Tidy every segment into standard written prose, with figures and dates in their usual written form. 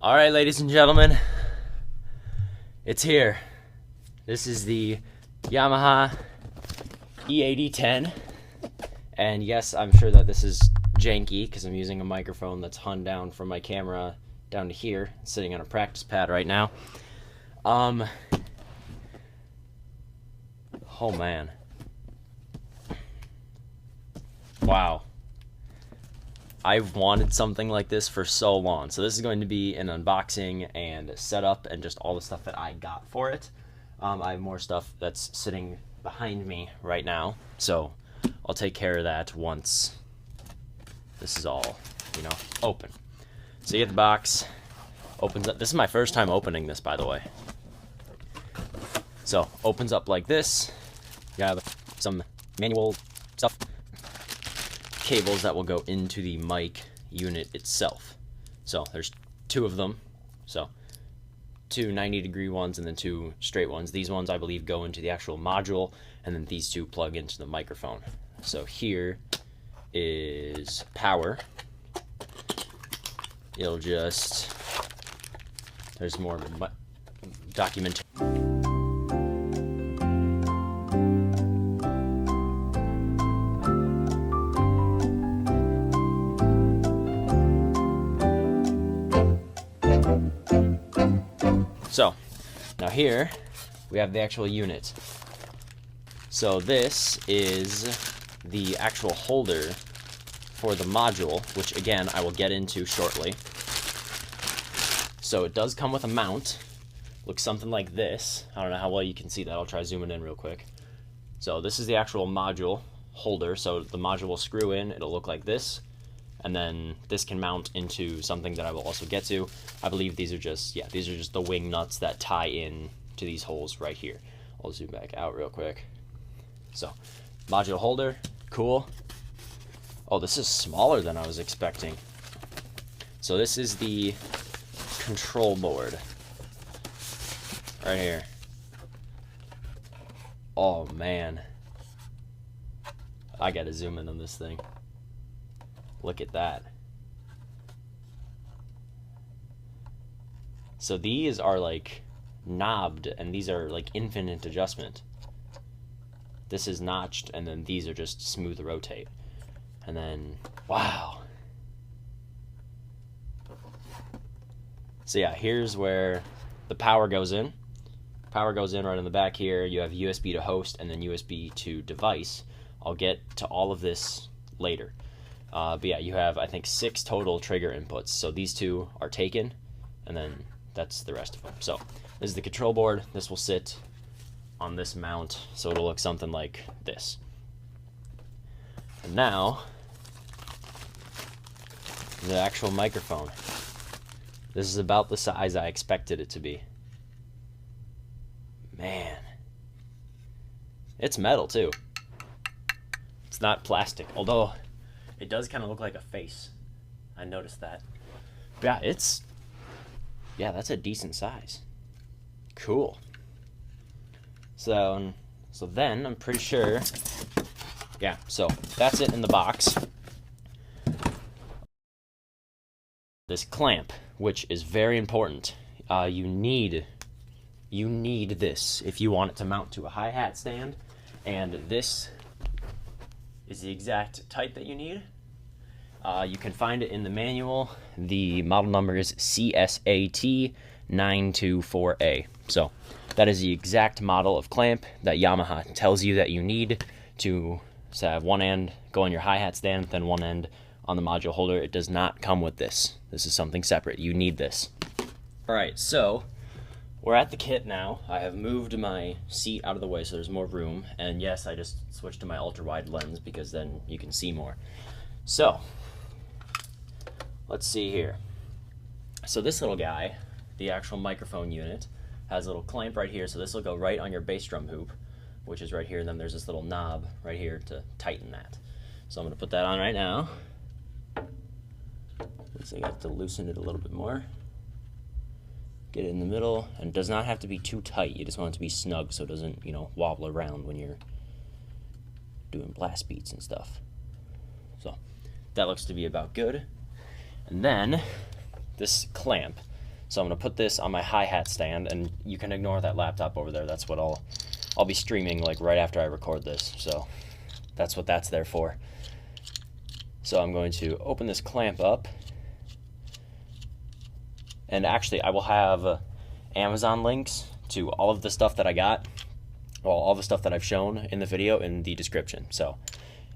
All right, ladies and gentlemen, it's here. This is the Yamaha EAD10, and yes, I'm sure that this is janky because I'm using a microphone that's hung down from my camera down to here, sitting on a practice pad right now. Oh man. Wow. I've wanted something like this for so long. So this is going to be an unboxing and setup and just all the stuff that I got for it. I have more stuff that's sitting behind me right now, so I'll take care of that once this is all, open. So you get the box, opens up. This is my first time opening this, by the way. So opens up like this. You have some manual stuff. Cables that will go into the mic unit itself. So there's two of them. So two 90-degree ones and then two straight ones. These ones I believe go into the actual module, and then these two plug into the microphone. So here is power. It'll just, there's more documentation. So, now here, we have the actual unit. So this is the actual holder for the module, which again, I will get into shortly. So it does come with a mount. Looks something like this. I don't know how well you can see that. I'll try zooming in real quick. So this is the actual module holder. So the module will screw in, it'll look like this. And then this can mount into something that I will also get to. I believe these are just the wing nuts that tie in to these holes right here. I'll zoom back out real quick. So, module holder, cool. Oh, this is smaller than I was expecting. So this is the control board right here. Oh man, I gotta zoom in on this thing. Look at that. So these are like knobbed, and these are like infinite adjustment. This is notched, and then these are just smooth rotate. And then, wow. So yeah, here's where the power goes in. Power goes in right in the back here. You have USB to host and then USB to device. I'll get to all of this later. But yeah, you have, I think, 6 total trigger inputs. So these two are taken, and then that's the rest of them. So this is the control board. This will sit on this mount, so it'll look something like this. And now, the actual microphone. This is about the size I expected it to be. Man. It's metal, too. It's not plastic, although it does kind of look like a face. I noticed that. But yeah, that's a decent size. Cool. So then I'm pretty sure, yeah, so that's it in the box. This clamp, which is very important. You need this if you want it to mount to a hi-hat stand, and this is the exact type that you need. You can find it in the manual. The model number is CSAT924A. So that is the exact model of clamp that Yamaha tells you that you need to have one end go on your hi-hat stand, then one end on the module holder. It does not come with this. This is something separate. You need this. All right, so we're at the kit now. I have moved my seat out of the way so there's more room. And yes, I just switched to my ultra-wide lens because then you can see more. So, let's see here. So this little guy, the actual microphone unit, has a little clamp right here. So this will go right on your bass drum hoop, which is right here. And then there's this little knob right here to tighten that. So I'm gonna put that on right now. Looks like I have to loosen it a little bit more. Get it in the middle, and it does not have to be too tight. You just want it to be snug so it doesn't, wobble around when you're doing blast beats and stuff. So that looks to be about good. And then this clamp. So I'm gonna put this on my hi-hat stand, and you can ignore that laptop over there. That's what I'll be streaming like right after I record this. So that's what that's there for. So I'm going to open this clamp up, and actually I will have Amazon links to all of the stuff that I got, well, all the stuff that I've shown in the video in the description. So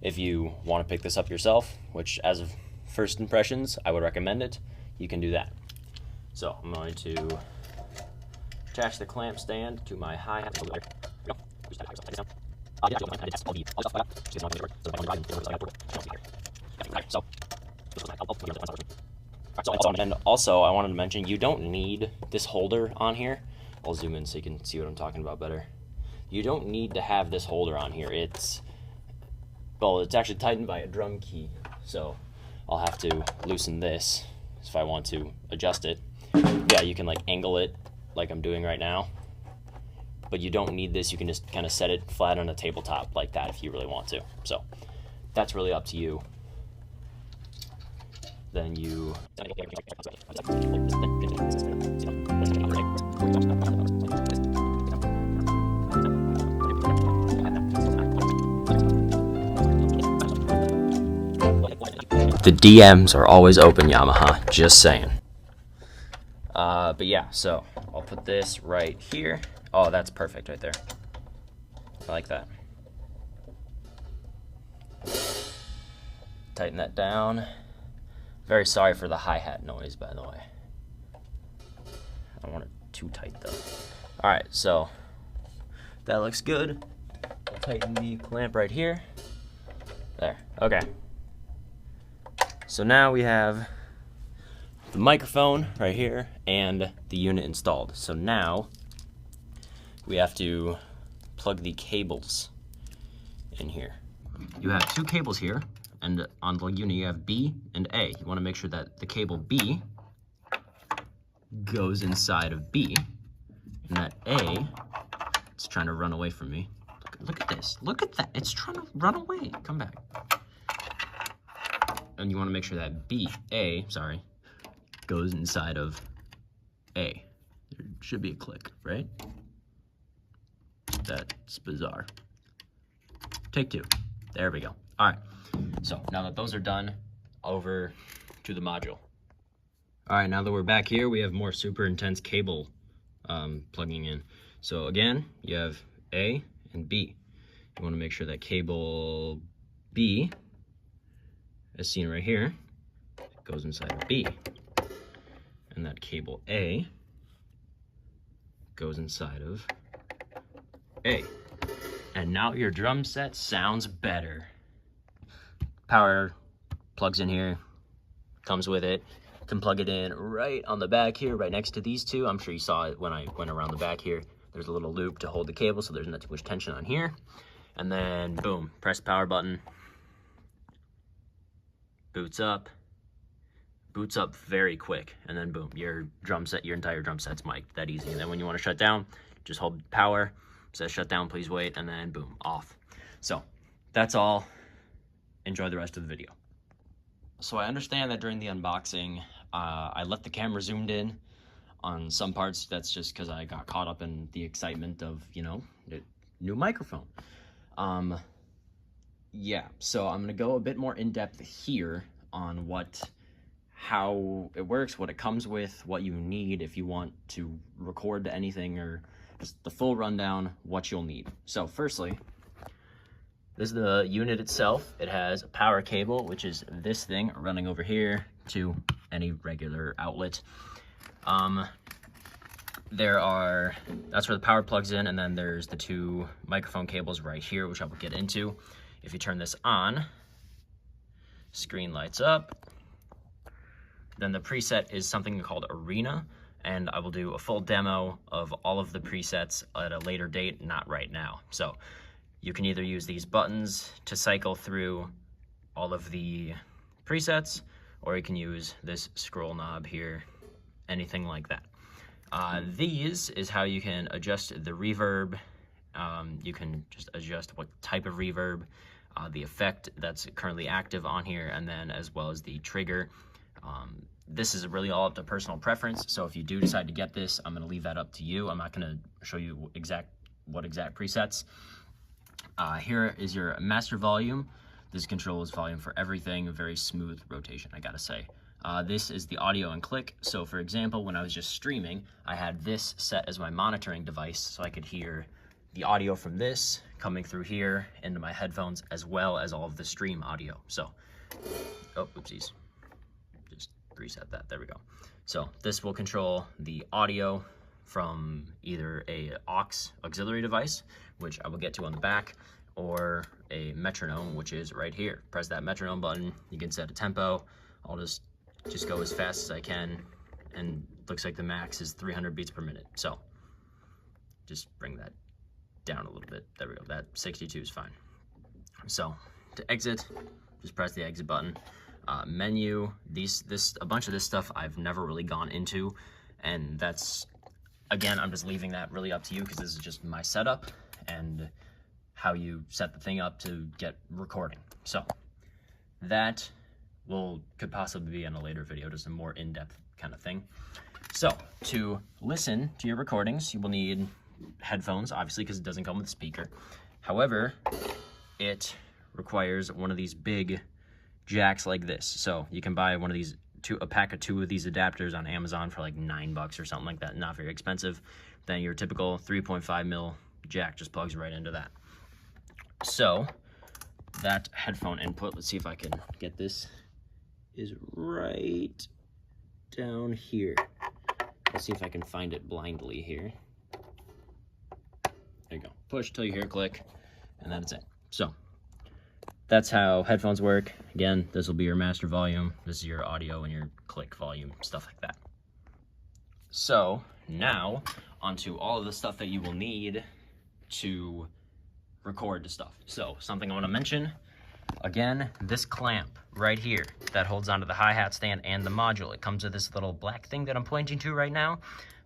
if you want to pick this up yourself, which as of first impressions, I would recommend it, you can do that. So I'm going to attach the clamp stand to my hi-hat. And also, I wanted to mention, you don't need this holder on here. I'll zoom in so you can see what I'm talking about better. You don't need to have this holder on here. It's actually tightened by a drum key, so I'll have to loosen this if I want to adjust it. Yeah, you can like angle it like I'm doing right now, but you don't need this. You can just kind of set it flat on a tabletop like that if you really want to. So that's really up to you. Then you the DMs are always open, Yamaha, just saying. But yeah, so I'll put this right here. Oh, that's perfect right there. I like that. Tighten that down. Very sorry for the hi-hat noise, by the way. I don't want it too tight though. All right, so that looks good. I'll tighten the clamp right here. There, okay. So now we have the microphone right here and the unit installed. So now we have to plug the cables in here. You have two cables here, and on the unit you have B and A. You want to make sure that the cable B goes inside of B, and that A, it's trying to run away from me. Look at this, look at that, it's trying to run away. Come back. And you want to make sure that A goes inside of A. There should be a click, right? That's bizarre. Take two. There we go. All right. So now that those are done, over to the module. All right, now that we're back here, we have more super intense cable plugging in. So again, you have A and B. You want to make sure that cable B, as seen right here, goes inside of B, and that cable A goes inside of A. And now your drum set sounds better. Power plugs in here, comes with it. Can plug it in right on the back here, right next to these two. I'm sure you saw it when I went around the back here. There's a little loop to hold the cable so there's not too much tension on here. And then boom, press the power button. Boots up very quick, and then boom, your entire drum set's mic'd. That easy. And then when you want to shut down, just hold power, says shut down, please wait, and then boom, off. So that's all. Enjoy the rest of the video. So I understand that during the unboxing, I left the camera zoomed in on some parts. That's just because I got caught up in the excitement of, you know, the new microphone. Yeah, so I'm gonna go a bit more in depth here on how it works, what it comes with, what you need if you want to record anything, or just the full rundown, what you'll need. So firstly, this is the unit itself. It has a power cable, which is this thing running over here to any regular outlet. That's where the power plugs in, and then there's the two microphone cables right here, which I will get into. If you turn this on, screen lights up. Then the preset is something called Arena, and I will do a full demo of all of the presets at a later date, not right now. So you can either use these buttons to cycle through all of the presets, or you can use this scroll knob here, anything like that. These is how you can adjust the reverb. You can just adjust what type of reverb, the effect that's currently active on here, and then as well as the trigger. this is really all up to personal preference. So if you do decide to get this, I'm going to leave that up to you. I'm not going to show you what exact presets. Here is your master volume. This controls volume for everything, a very smooth rotation, I gotta say. This is the audio and click. So for example, when I was just streaming, I had this set as my monitoring device so I could hear the audio from this coming through here into my headphones, as well as all of the stream audio. So, oh, oopsies. Just reset that, there we go. So this will control the audio from either a auxiliary device, which I will get to on the back, or a metronome, which is right here. Press that metronome button, you can set a tempo. I'll just go as fast as I can, and looks like the max is 300 beats per minute. So just bring that down a little bit. There we go, that 62 is fine. So to exit, just press the exit button. Menu, a bunch of this stuff I've never really gone into, and that's, again, I'm just leaving that really up to you because this is just my setup and how you set the thing up to get recording. So that could possibly be in a later video, just a more in-depth kind of thing. So to listen to your recordings, you will need headphones, obviously, because it doesn't come with a speaker. However, it requires one of these big jacks like this. So you can buy one of these, a pack of 2 of these adapters on Amazon for like $9 or something like that. Not very expensive. Then your typical 3.5 mil jack just plugs right into that. So that headphone input, let's see if I can get this, is right down here. Let's see if I can find it blindly here. There you go. Push till you hear a click, and that's it. So that's how headphones work. Again, this will be your master volume. This is your audio and your click volume, stuff like that. So now onto all of the stuff that you will need to record the stuff. So something I want to mention, again, this clamp right here that holds onto the hi-hat stand and the module. It comes with this little black thing that I'm pointing to right now,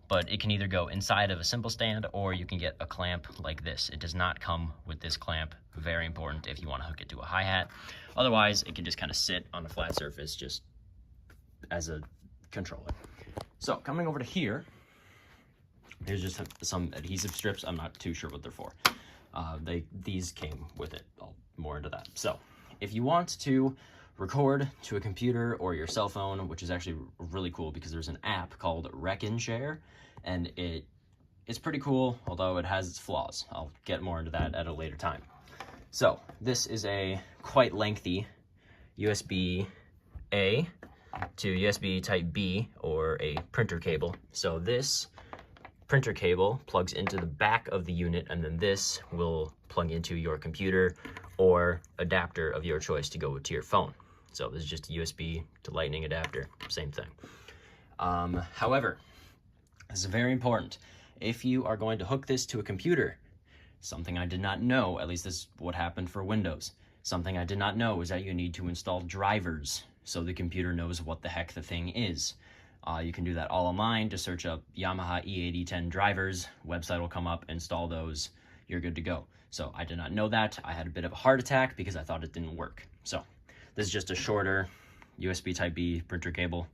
but it can either go inside of a simple stand or you can get a clamp like this. It does not come with this clamp. Very important if you want to hook it to a hi-hat. Otherwise, it can just kind of sit on a flat surface just as a controller. So coming over to here, here's just some adhesive strips. I'm not too sure what they're for. These came with it. I'll more into that. So if you want to record to a computer or your cell phone, which is actually really cool because there's an app called Rec and Share, and it's pretty cool, although it has its flaws. I'll get more into that at a later time. So this is a quite lengthy USB-A to USB type B, or a printer cable. So this printer cable plugs into the back of the unit, and then this will plug into your computer or adapter of your choice to go to your phone. So this is just a USB to Lightning adapter, same thing. However, this is very important. If you are going to hook this to a computer, something I did not know, at least this is what happened for Windows, something I did not know is that you need to install drivers so the computer knows what the heck the thing is. You can do that all online. Just search up Yamaha EAD10 drivers. Website will come up, install those, you're good to go. So I did not know that. I had a bit of a heart attack because I thought it didn't work. So this is just a shorter USB type B printer cable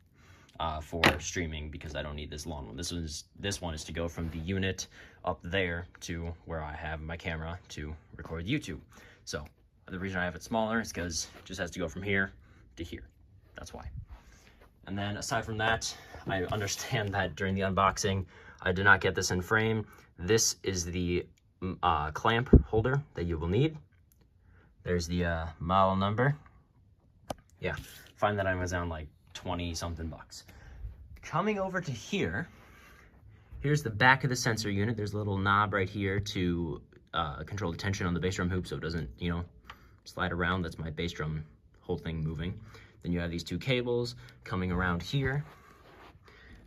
for streaming, because I don't need this long one. This one is to go from the unit up there to where I have my camera to record YouTube. So the reason I have it smaller is because it just has to go from here to here. That's why. And then aside from that, I understand that during the unboxing, I did not get this in frame. This is the clamp holder that you will need. There's the model number. Yeah, find that on Amazon, like 20 something bucks. Coming over to here, here's the back of the sensor unit. There's a little knob right here to control the tension on the bass drum hoop so it doesn't, slide around. That's my bass drum whole thing moving. Then you have these 2 cables coming around here.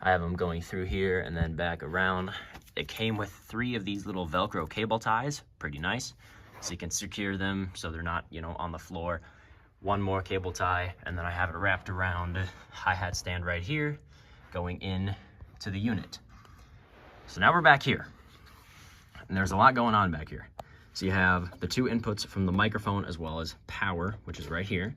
I have them going through here and then back around. It came with 3 of these little Velcro cable ties, pretty nice. So you can secure them so they're not, on the floor. 1 more cable tie, and then I have it wrapped around hi-hat stand right here, going in to the unit. So now we're back here, and there's a lot going on back here. So you have the 2 inputs from the microphone as well as power, which is right here.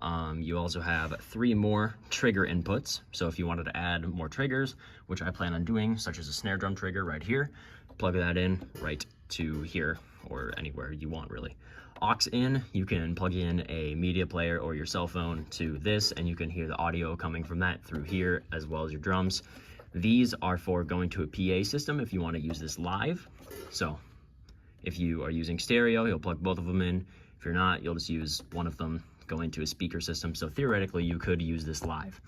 You also have 3 more trigger inputs. So if you wanted to add more triggers, which I plan on doing, such as a snare drum trigger right here, plug that in right to here or anywhere you want really. Aux in, you can plug in a media player or your cell phone to this, and you can hear the audio coming from that through here as well as your drums. These are for going to a PA system if you want to use this live. So if you are using stereo, you'll plug both of them in. If you're not, you'll just use one of them, go into a speaker system. So theoretically, you could use this live.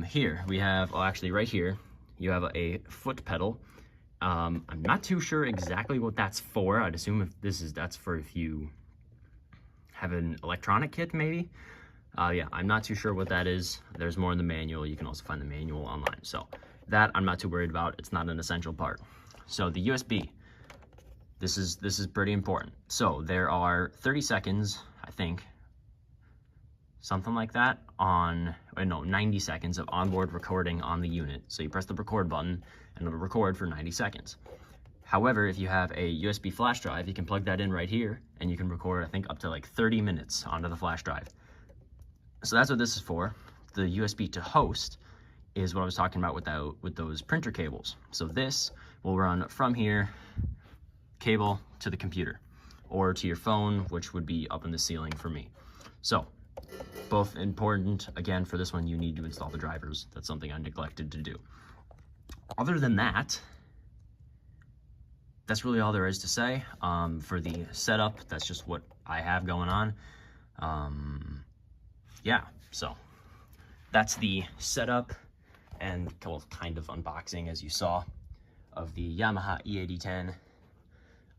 Here we have, oh, actually right here, you have a foot pedal. I'm not too sure exactly what that's for. I'd assume that's for if you have an electronic kit, maybe. Yeah, I'm not too sure what that is. There's more in the manual. You can also find the manual online. So that I'm not too worried about. It's not an essential part. So the USB, this is pretty important. So there are 30 seconds, I think, something like that, 90 seconds of onboard recording on the unit. So you press the record button and it'll record for 90 seconds. However, if you have a USB flash drive, you can plug that in right here and you can record, I think, up to like 30 minutes onto the flash drive. So that's what this is for. The USB to host is what I was talking about with those printer cables. So this will run from here, cable to the computer, or to your phone, which would be up in the ceiling for me. So both important. Again, for this one, you need to install the drivers. That's something I neglected to do. Other than that, that's really all there is to say. For the setup, that's just what I have going on. Yeah, so that's the setup and kind of unboxing, as you saw, of the Yamaha EAD10.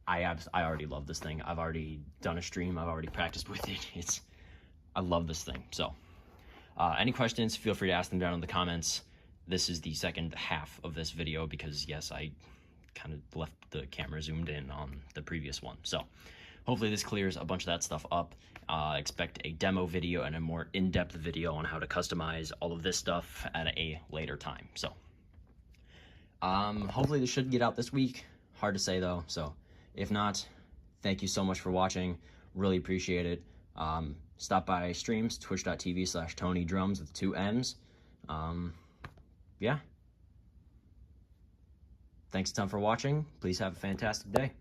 I already love this thing. I've already done a stream. I've already practiced with it. I love this thing. So any questions, feel free to ask them down in the comments. This is the second half of this video because, yes, I kind of left the camera zoomed in on the previous one. So hopefully this clears a bunch of that stuff up. Expect a demo video and a more in-depth video on how to customize all of this stuff at a later time. So hopefully this should get out this week. Hard to say though. So if not, thank you so much for watching. Really appreciate it. Stop by streams, twitch.tv/TonyDrums with 2 M's. Yeah. Thanks a ton for watching. Please have a fantastic day.